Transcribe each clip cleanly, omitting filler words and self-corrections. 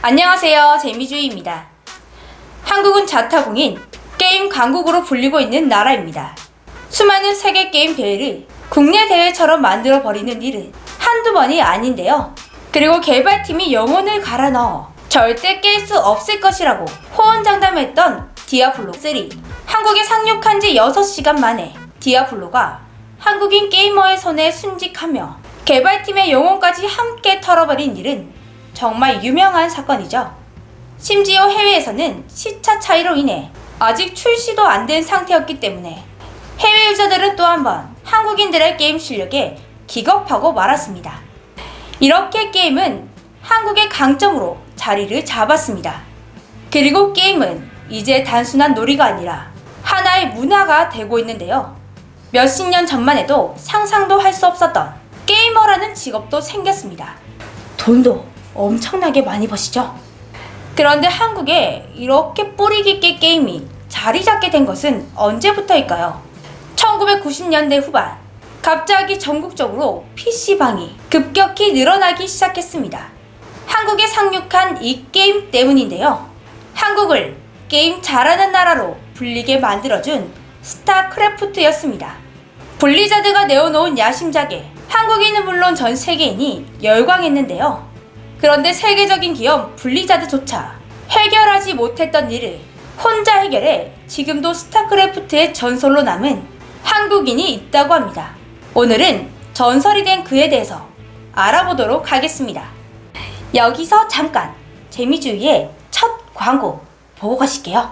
안녕하세요, 재미주의입니다. 한국은 자타공인 게임 강국으로 불리고 있는 나라입니다. 수많은 세계 게임 대회를 국내 대회처럼 만들어버리는 일은 한두 번이 아닌데요. 그리고 개발팀이 영혼을 갈아 넣어 절대 깰 수 없을 것이라고 호언장담했던 디아블로3. 한국에 상륙한 지 6시간 만에 디아블로가 한국인 게이머의 손에 순직하며 개발팀의 영혼까지 함께 털어버린 일은 정말 유명한 사건이죠. 심지어 해외에서는 시차 차이로 인해 아직 출시도 안 된 상태였기 때문에 해외 유저들은 또 한 번 한국인들의 게임 실력에 기겁하고 말았습니다. 이렇게 게임은 한국의 강점으로 자리를 잡았습니다. 그리고 게임은 이제 단순한 놀이가 아니라 하나의 문화가 되고 있는데요. 몇십 년 전만 해도 상상도 할 수 없었던 게이머라는 직업도 생겼습니다. 돈도 엄청나게 많이 버시죠? 그런데 한국에 이렇게 뿌리 깊게 게임이 자리 잡게 된 것은 언제부터일까요? 1990년대 후반, 갑자기 전국적으로 PC방이 급격히 늘어나기 시작했습니다. 한국에 상륙한 이 게임 때문인데요. 한국을 게임 잘하는 나라로 불리게 만들어준 스타크래프트였습니다. 블리자드가 내어놓은 야심작에 한국인은 물론 전 세계인이 열광했는데요. 그런데 세계적인 기업 블리자드조차 해결하지 못했던 일을 혼자 해결해 지금도 스타크래프트의 전설로 남은 한국인이 있다고 합니다. 오늘은 전설이 된 그에 대해서 알아보도록 하겠습니다. 여기서 잠깐 재미주의의 첫 광고 보고 가실게요.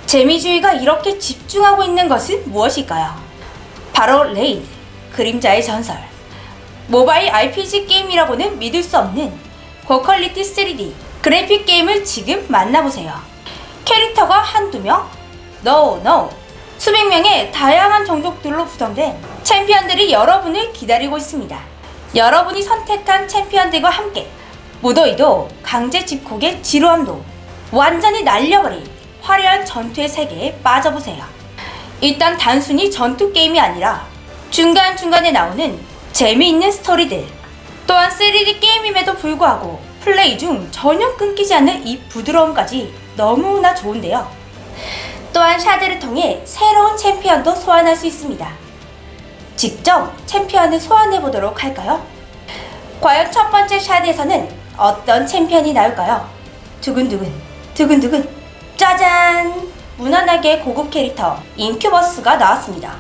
재미주의가 이렇게 집중하고 있는 것은 무엇일까요? 바로 레이드, 그림자의 전설. 모바일 RPG 게임이라고는 믿을 수 없는 고퀄리티 3D 그래픽 게임을 지금 만나보세요. 캐릭터가 한두 명? No. 수백 명의 다양한 종족들로 구성된 챔피언들이 여러분을 기다리고 있습니다. 여러분이 선택한 챔피언들과 함께 무더위도 강제 집콕의 지루함도 완전히 날려버릴 화려한 전투의 세계에 빠져보세요. 일단 단순히 전투 게임이 아니라 중간중간에 나오는 재미있는 스토리들, 또한 3D 게임임에도 불구하고 플레이 중 전혀 끊기지 않는 이 부드러움까지 너무나 좋은데요. 또한 샤드를 통해 새로운 챔피언도 소환할 수 있습니다. 직접 챔피언을 소환해보도록 할까요? 과연 첫 번째 샤드에서는 어떤 챔피언이 나올까요? 두근두근 짜잔! 무난하게 고급 캐릭터 인큐버스가 나왔습니다.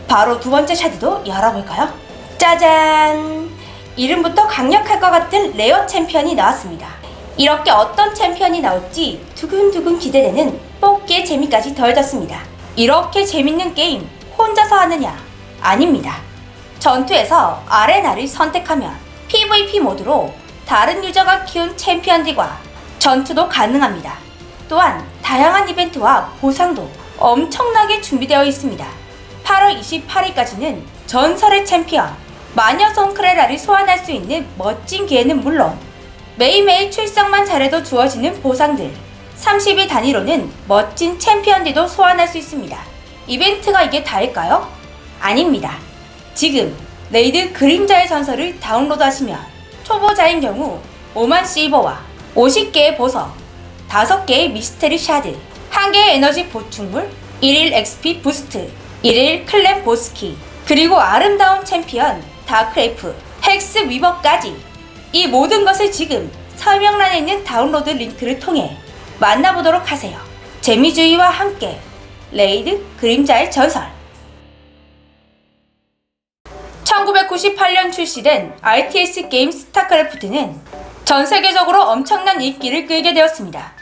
바로 두 번째 샤드도 열어볼까요? 짜잔! 이름부터 강력할 것 같은 레어 챔피언이 나왔습니다. 이렇게 어떤 챔피언이 나올지 두근두근 기대되는 뽑기의 재미까지 더해졌습니다. 이렇게 재밌는 게임 혼자서 하느냐? 아닙니다. 전투에서 아레나를 선택하면 PVP 모드로 다른 유저가 키운 챔피언들과 전투도 가능합니다. 또한 다양한 이벤트와 보상도 엄청나게 준비되어 있습니다. 8월 28일까지는 전설의 챔피언 마녀 손크레라를 소환할 수 있는 멋진 기회는 물론 매일매일 출석만 잘해도 주어지는 보상들, 30일 단위로는 멋진 챔피언들도 소환할 수 있습니다. 이벤트가 이게 다일까요? 아닙니다. 지금 레이드 그림자의 전설을 다운로드하시면 초보자인 경우 5만 실버와 50개의 보석, 5개의 미스테리 샤드, 1개의 에너지 보충물, 1일 XP 부스트, 1일 클랜 보스키, 그리고 아름다운 챔피언 다크엘프, 헥스 위버까지 이 모든 것을 지금 설명란에 있는 다운로드 링크를 통해 만나보도록 하세요. 재미주의와 함께 레이드 그림자의 전설. 1998년 출시된 RTS 게임 스타크래프트는 전 세계적으로 엄청난 인기를 끌게 되었습니다.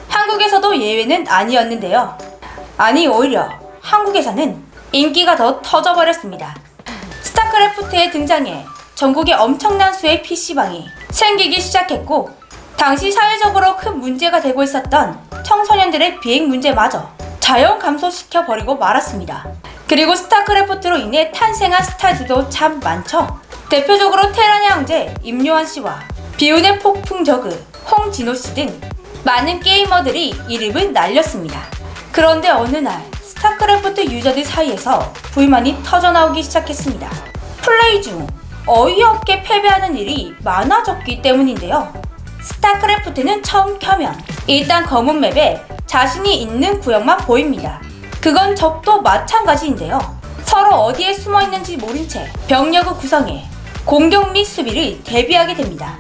한국에서도 예외는 아니었는데요. 아니 오히려 한국에서는 인기가 더 터져버렸습니다. 스타크래프트의 등장에 전국에 엄청난 수의 PC방이 생기기 시작했고 당시 사회적으로 큰 문제가 되고 있었던 청소년들의 비행 문제마저 자연 감소시켜버리고 말았습니다. 그리고 스타크래프트로 인해 탄생한 스타들도 참 많죠. 대표적으로 테란의 황제 임요한 씨와 비운의 폭풍 저그 홍진호 씨 등 많은 게이머들이 이름을 날렸습니다. 그런데 어느 날 스타크래프트 유저들 사이에서 불만이 터져나오기 시작했습니다. 플레이 중 어이없게 패배하는 일이 많아졌기 때문인데요. 스타크래프트는 처음 켜면 일단 검은 맵에 자신이 있는 구역만 보입니다. 그건 적도 마찬가지인데요. 서로 어디에 숨어 있는지 모른 채 병력을 구성해 공격 및 수비를 대비하게 됩니다.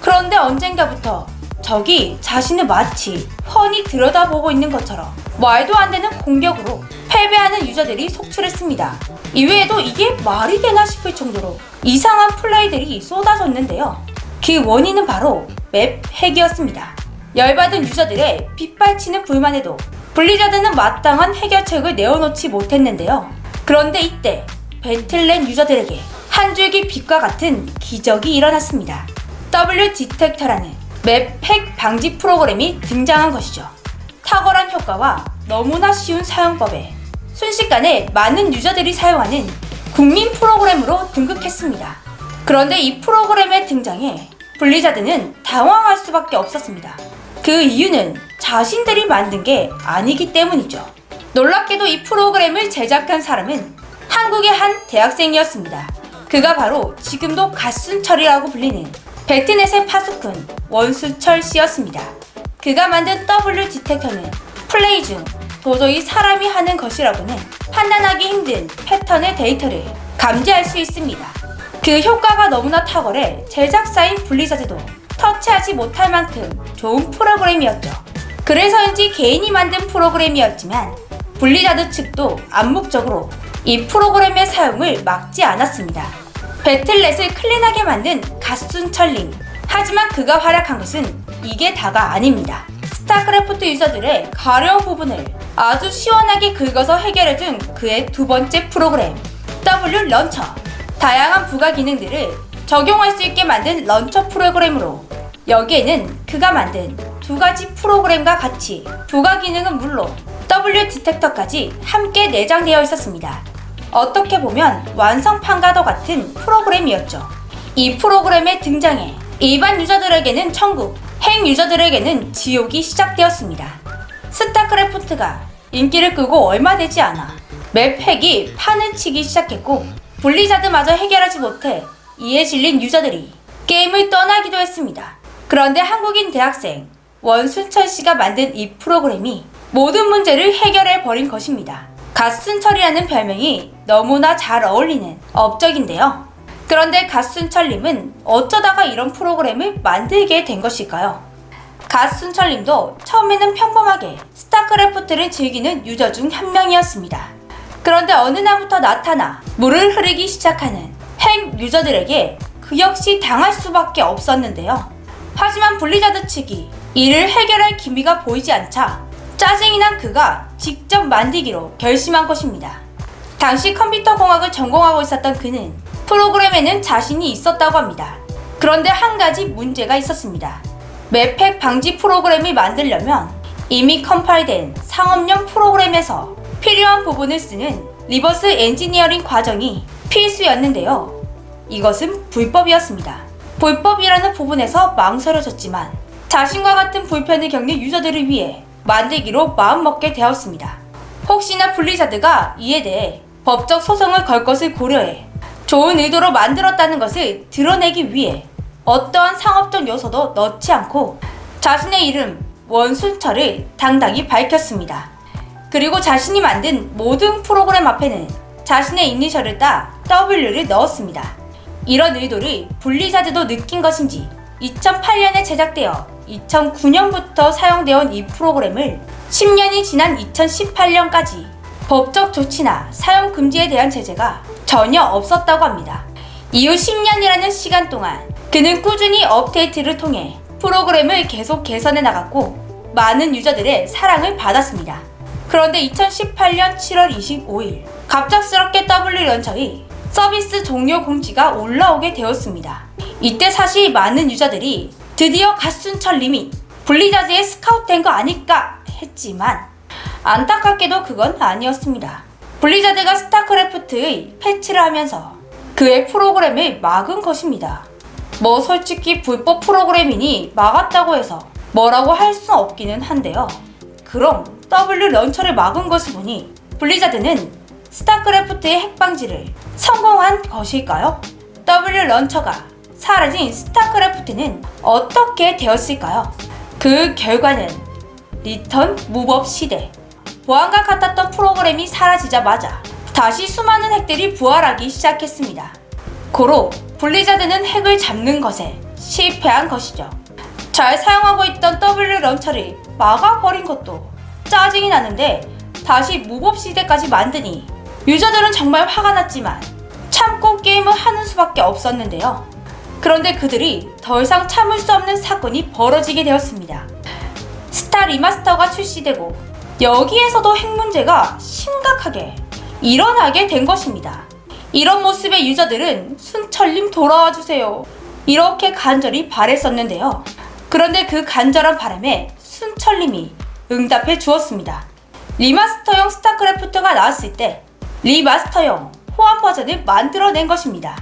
그런데 언젠가부터 적이 자신을 마치 훤히 들여다보고 있는 것처럼 말도 안 되는 공격으로 패배하는 유저들이 속출했습니다. 이외에도 이게 말이 되나 싶을 정도로 이상한 플레이들이 쏟아졌는데요. 그 원인은 바로 맵 핵이었습니다. 열받은 유저들의 빗발치는 불만에도 블리자드는 마땅한 해결책을 내어놓지 못했는데요. 그런데 이때 배틀넷 유저들에게 한 줄기 빛과 같은 기적이 일어났습니다. W 디텍터라는 맵 핵 방지 프로그램이 등장한 것이죠. 탁월한 효과와 너무나 쉬운 사용법에 순식간에 많은 유저들이 사용하는 국민 프로그램으로 등극했습니다. 그런데 이 프로그램의 등장에 블리자드는 당황할 수밖에 없었습니다. 그 이유는 자신들이 만든 게 아니기 때문이죠. 놀랍게도 이 프로그램을 제작한 사람은 한국의 한 대학생이었습니다. 그가 바로 지금도 갓순철이라고 불리는 배트넷의 파수꾼 원수철 씨였습니다. 그가 만든 W 디텍터는 플레이 중 도저히 사람이 하는 것이라고는 판단하기 힘든 패턴의 데이터를 감지할 수 있습니다. 그 효과가 너무나 탁월해 제작사인 블리자드도 터치하지 못할 만큼 좋은 프로그램이었죠. 그래서인지 개인이 만든 프로그램이었지만 블리자드 측도 암묵적으로 이 프로그램의 사용을 막지 않았습니다. 배틀넷을 클린하게 만든 갓순철님. 하지만 그가 활약한 것은 이게 다가 아닙니다. 스타크래프트 유저들의 가려운 부분을 아주 시원하게 긁어서 해결해준 그의 두 번째 프로그램 W 런처. 다양한 부가 기능들을 적용할 수 있게 만든 런처 프로그램으로 여기에는 그가 만든 두 가지 프로그램과 같이 부가 기능은 물론 W 디텍터까지 함께 내장되어 있었습니다. 어떻게 보면 완성판과 더 같은 프로그램이었죠. 이 프로그램의 등장에 일반 유저들에게는 천국, 핵 유저들에게는 지옥이 시작되었습니다. 스타크래프트가 인기를 끄고 얼마 되지 않아 맵 핵이 판을 치기 시작했고 블리자드마저 해결하지 못해 이에 질린 유저들이 게임을 떠나기도 했습니다. 그런데 한국인 대학생 원순철 씨가 만든 이 프로그램이 모든 문제를 해결해 버린 것입니다. 갓순철이라는 별명이 너무나 잘 어울리는 업적인데요. 그런데 갓순철님은 어쩌다가 이런 프로그램을 만들게 된 것일까요? 갓순철님도 처음에는 평범하게 스타크래프트를 즐기는 유저 중 한 명이었습니다. 그런데 어느 날부터 나타나 물을 흐르기 시작하는 핵 유저들에게 그 역시 당할 수밖에 없었는데요. 하지만 블리자드 측이 이를 해결할 기미가 보이지 않자 짜증이 난 그가 직접 만들기로 결심한 것입니다. 당시 컴퓨터 공학을 전공하고 있었던 그는 프로그램에는 자신이 있었다고 합니다. 그런데 한 가지 문제가 있었습니다. 맵핵 방지 프로그램을 만들려면 이미 컴파일된 상업용 프로그램에서 필요한 부분을 쓰는 리버스 엔지니어링 과정이 필수였는데요. 이것은 불법이었습니다. 불법이라는 부분에서 망설여졌지만 자신과 같은 불편을 겪는 유저들을 위해 만들기로 마음먹게 되었습니다. 혹시나 블리자드가 이에 대해 법적 소송을 걸 것을 고려해 좋은 의도로 만들었다는 것을 드러내기 위해 어떠한 상업적 요소도 넣지 않고 자신의 이름 원순철을 당당히 밝혔습니다. 그리고 자신이 만든 모든 프로그램 앞에는 자신의 이니셜을 따 W를 넣었습니다. 이런 의도를 블리자드도 느낀 것인지 2008년에 제작되어 2009년부터 사용되어 온 이 프로그램을 10년이 지난 2018년까지 법적 조치나 사용 금지에 대한 제재가 전혀 없었다고 합니다. 이후 10년이라는 시간 동안 그는 꾸준히 업데이트를 통해 프로그램을 계속 개선해 나갔고 많은 유저들의 사랑을 받았습니다. 그런데 2018년 7월 25일 갑작스럽게 W 런처의 서비스 종료 공지가 올라오게 되었습니다. 이때 사실 많은 유저들이 드디어 갓순철님이 블리자드에 스카우트된 거 아닐까 했지만 안타깝게도 그건 아니었습니다. 블리자드가 스타크래프트의 패치를 하면서 그의 프로그램을 막은 것입니다. 뭐 솔직히 불법 프로그램이니 막았다고 해서 뭐라고 할 수 없기는 한데요. 그럼 W 런처를 막은 것을 보니 블리자드는 스타크래프트의 핵방지를 성공한 것일까요? W 런처가 사라진 스타크래프트는 어떻게 되었을까요? 그 결과는 리턴 무법 시대. 보안과 같았던 프로그램이 사라지자마자 다시 수많은 핵들이 부활하기 시작했습니다. 고로 블리자드는 핵을 잡는 것에 실패한 것이죠. 잘 사용하고 있던 W 런처를 막아버린 것도 짜증이 나는데 다시 무법 시대까지 만드니 유저들은 정말 화가 났지만 참고 게임을 하는 수밖에 없었는데요. 그런데 그들이 더 이상 참을 수 없는 사건이 벌어지게 되었습니다. 스타 리마스터가 출시되고 여기에서도 핵 문제가 심각하게 일어나게 된 것입니다. 이런 모습의 유저들은 순철님 돌아와주세요 이렇게 간절히 바랬었는데요. 그런데 그 간절한 바람에 순철님이 응답해 주었습니다. 리마스터용 스타크래프트가 나왔을 때 리마스터용 호환 버전을 만들어낸 것입니다.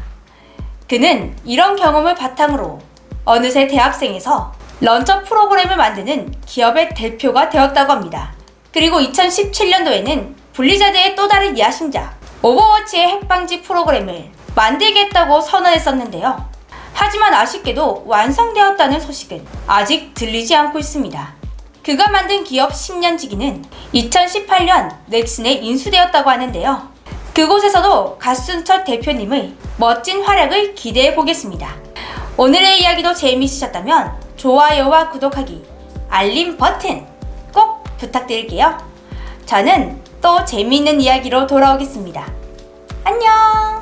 그는 이런 경험을 바탕으로 어느새 대학생에서 런처 프로그램을 만드는 기업의 대표가 되었다고 합니다. 그리고 2017년도에는 블리자드의 또 다른 야심작 오버워치의 핵방지 프로그램을 만들겠다고 선언했었는데요. 하지만 아쉽게도 완성되었다는 소식은 아직 들리지 않고 있습니다. 그가 만든 기업 10년지기는 2018년 넥슨에 인수되었다고 하는데요. 그곳에서도 갓순철 대표님의 멋진 활약을 기대해 보겠습니다. 오늘의 이야기도 재미있으셨다면 좋아요와 구독하기, 알림 버튼 꼭 부탁드릴게요. 저는 또 재미있는 이야기로 돌아오겠습니다. 안녕!